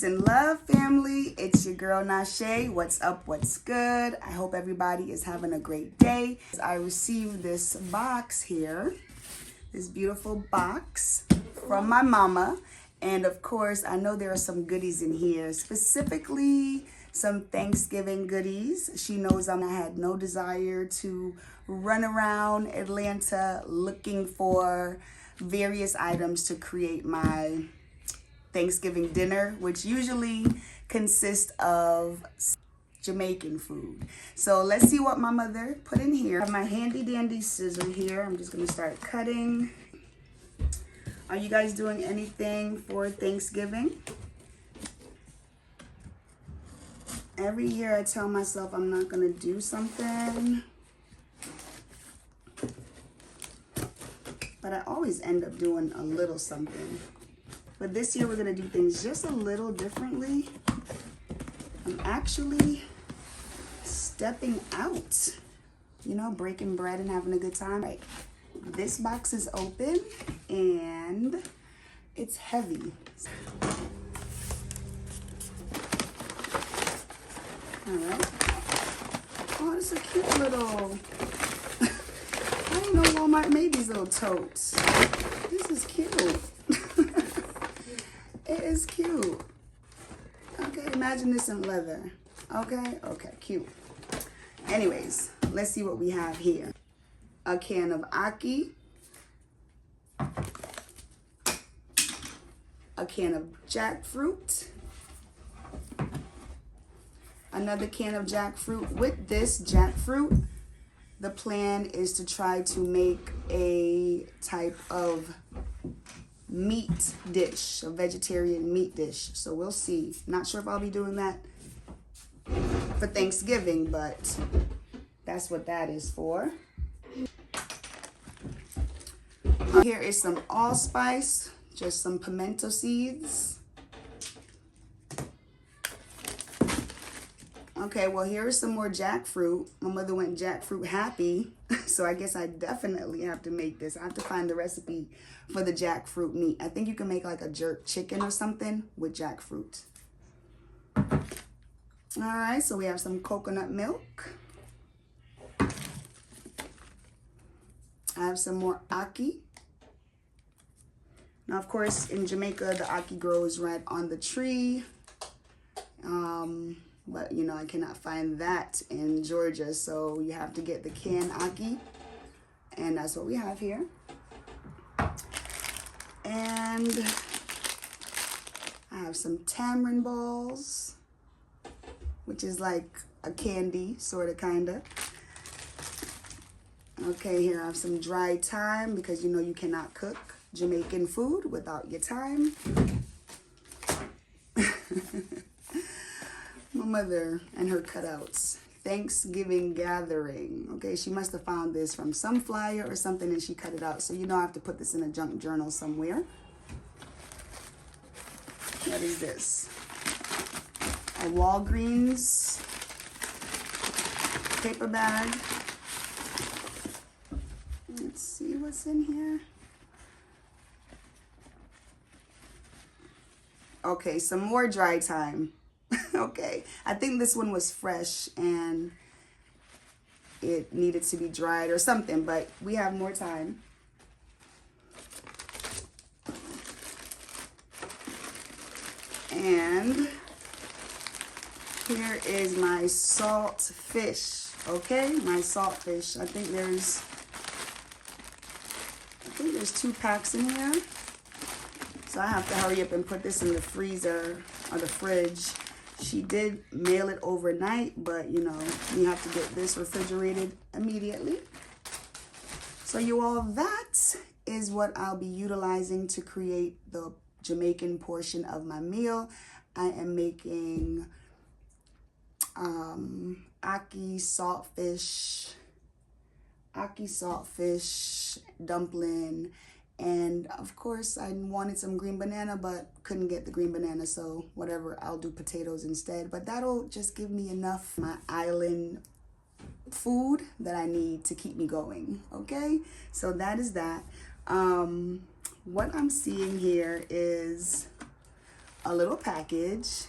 Peace and love, family. It's your girl Nashe. What's up? What's good? I hope everybody is having a great day. I received this box here, this beautiful box from my mama. And of course, I know there are some goodies in here, specifically some Thanksgiving goodies. She knows I had no desire to run around Atlanta looking for various items to create my Thanksgiving dinner, which usually consists of Jamaican food. So let's see what my mother put in here. I have my handy dandy scissor here. I'm just gonna start cutting. Are you guys doing anything for Thanksgiving? Every year I tell myself I'm not gonna do something, but I always end up doing a little something. But this year we're gonna do things just a little differently. I'm actually stepping out, you know, breaking bread and having a good time. Right. This box is open and it's heavy. All right. Oh, it's a cute little, I didn't know Walmart made these little totes. This is cute. It is cute. Okay, imagine this in leather. Okay, cute. Anyways, let's see what we have here. A can of ackee. A can of jackfruit. Another can of jackfruit. With this jackfruit, the plan is to try to make a type of meat dish, a vegetarian meat dish. So we'll see. Not sure if I'll be doing that for Thanksgiving, but that's what that is for. Here is some allspice, just some pimento seeds. Okay, well, here is some more jackfruit. My mother went jackfruit happy, so I guess I definitely have to make this. I have to find the recipe for the jackfruit meat. I think you can make like a jerk chicken or something with jackfruit. All right, so we have some coconut milk. I have some more ackee. Now, of course, in Jamaica, the ackee grows right on the tree. But, you know, I cannot find that in Georgia, so you have to get the canned ackee. And that's what we have here. And I have some tamarind balls, which is like a candy, sort of, kind of. Okay, here I have some dried thyme, because you know you cannot cook Jamaican food without your thyme. My mother and her cutouts. Thanksgiving gathering. Okay, she must have found this from some flyer or something and she cut it out. So you know I have to put this in a junk journal somewhere. What is this? A Walgreens paper bag. Let's see what's in here. Okay, some more dry thyme. Okay, I think this one was fresh and it needed to be dried or something, but we have more time. And here is my salt fish. Okay, my salt fish. I think there's 2 packs in here. So I have to hurry up and put this in the freezer or the fridge. She did mail it overnight, but you know, you have to get this refrigerated immediately. So you all, that is what I'll be utilizing to create the Jamaican portion of my meal. I am making ackee saltfish dumpling. And of course, I wanted some green banana, but couldn't get the green banana. So whatever, I'll do potatoes instead. But that'll just give me enough my island food that I need to keep me going. Okay, so that is that. What I'm seeing here is a little package.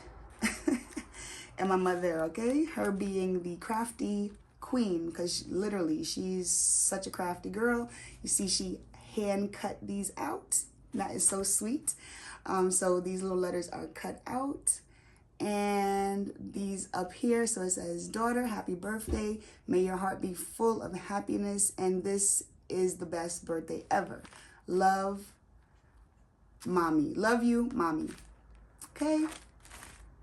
And my mother, okay, her being the crafty queen, because literally she's such a crafty girl. You see, she hand cut these out. That is so sweet. So these little letters are cut out, and these up here, so it says, daughter, happy birthday, may your heart be full of happiness, and this is the best birthday ever. Love, mommy. Love you, mommy. Okay,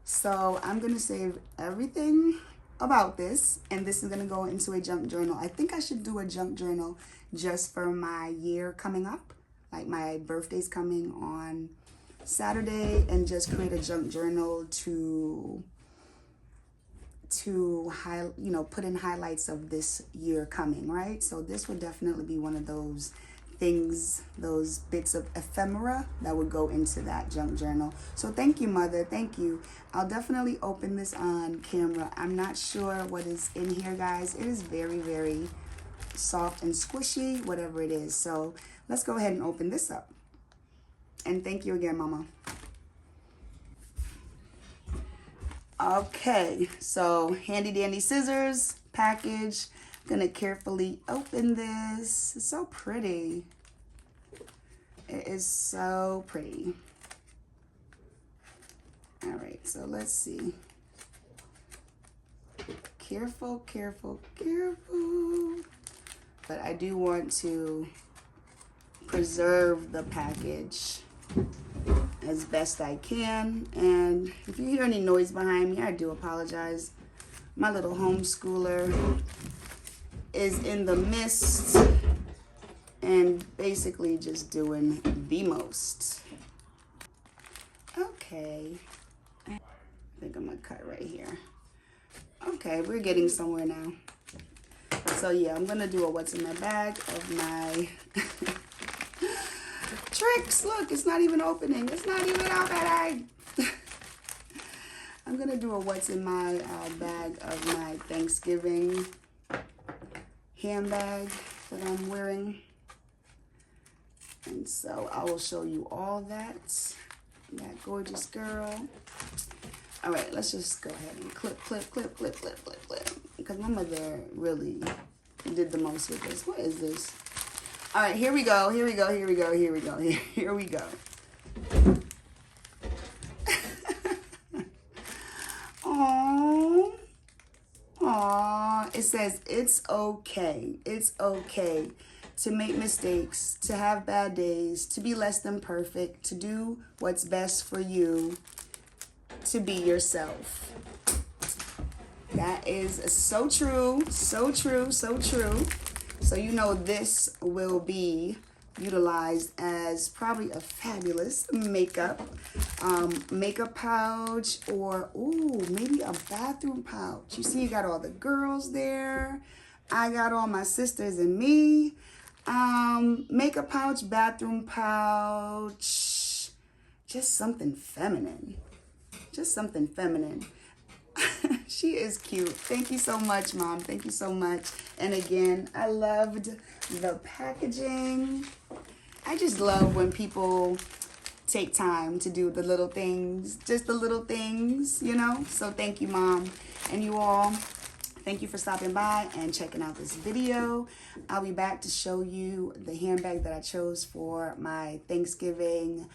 so I'm gonna save everything about this, and this is gonna go into a junk journal. I think I should do a junk journal just for my year coming up, like my birthday's coming on Saturday, and just create a junk journal to put in highlights of this year coming, right? So this would definitely be one of those things, those bits of ephemera that would go into that junk journal. So thank you, mother. Thank you. I'll definitely open this on camera. I'm not sure what is in here, guys. It is very, very soft and squishy, whatever it is. So let's go ahead and open this up. And thank you again, mama. Okay, so handy dandy scissors, package. I'm gonna carefully open this. It's so pretty. It is so pretty. All right, so let's see. Careful, careful, careful. But I do want to preserve the package as best I can. And if you hear any noise behind me, I do apologize. My little homeschooler is in the midst and basically just doing the most. Okay, I think I'm gonna cut right here. Okay, we're getting somewhere now. So yeah, I'm gonna do a what's in my bag of my tricks. Look, it's not even opening. It's not even out bag. I'm gonna do a what's in my bag of my Thanksgiving handbag that I'm wearing. And so I will show you all that gorgeous girl. All right, let's just go ahead and clip, clip, clip, clip, clip, clip, clip. Because my mother really did the most with this. What is this? All right, here we go, here we go, here we go, here we go, here we go. Aww. Aww. It says, it's okay. It's okay to make mistakes, to have bad days, to be less than perfect, to do what's best for you, to be yourself. That is so true, so true, so true. So you know this will be utilized as probably a fabulous makeup pouch, or ooh, maybe a bathroom pouch. You see, you got all the girls there. I got all my sisters and me. Makeup pouch, bathroom pouch, just something feminine. Just something feminine. She is cute. Thank you so much, Mom. Thank you so much. And again, I loved the packaging. I just love when people take time to do the little things, just the little things, you know? So thank you, Mom. And you all, thank you for stopping by and checking out this video. I'll be back to show you the handbag that I chose for my Thanksgiving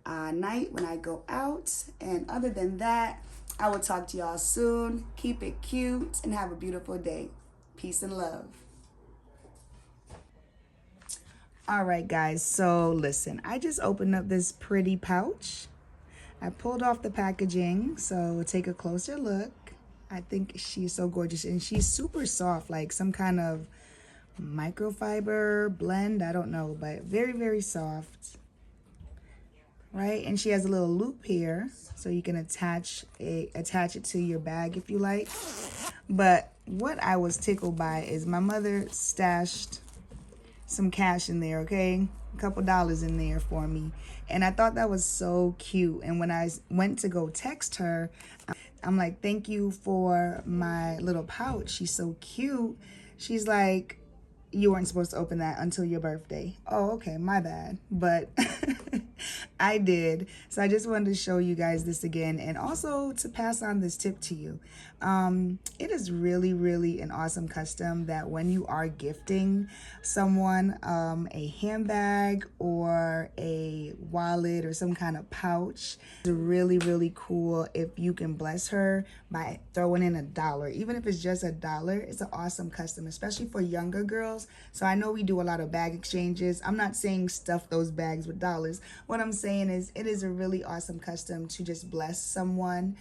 night when I go out. And other than that, I will talk to y'all soon. Keep it cute and have a beautiful day. Peace and love. All right, guys, so listen, I just opened up this pretty pouch. I pulled off the packaging, so take a closer look. I think she's so gorgeous, and she's super soft, like some kind of microfiber blend. I don't know, but very, very soft. Right, and she has a little loop here, so you can attach it to your bag if you like. But what I was tickled by is my mother stashed some cash in there, okay? A couple dollars in there for me. And I thought that was so cute. And when I went to go text her, I'm like, thank you for my little pouch. She's so cute. She's like, you weren't supposed to open that until your birthday. Oh, okay, my bad. But I did. So I just wanted to show you guys this again and also to pass on this tip to you. It is really, really an awesome custom that when you are gifting someone a handbag or a wallet or some kind of pouch, it's really, really cool if you can bless her by throwing in $1. Even if it's just $1, it's an awesome custom, especially for younger girls. So I know we do a lot of bag exchanges. I'm not saying stuff those bags with dollars. What I'm saying is it is a really awesome custom to just bless someone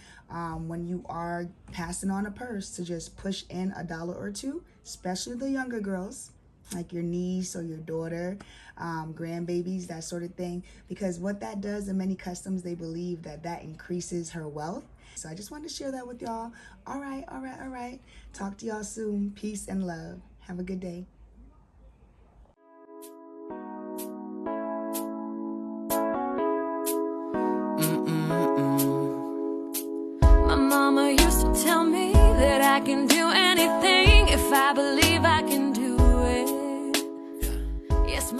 when you are passing on a purse, to just push in $1 or $2, especially the younger girls, like your niece or your daughter, grandbabies, that sort of thing. Because what that does in many customs, they believe that that increases her wealth. So I just wanted to share that with y'all. All right. Talk to y'all soon. Peace and love. Have a good day. My mama used to tell me that I can do anything if I believe I can do it. Yes,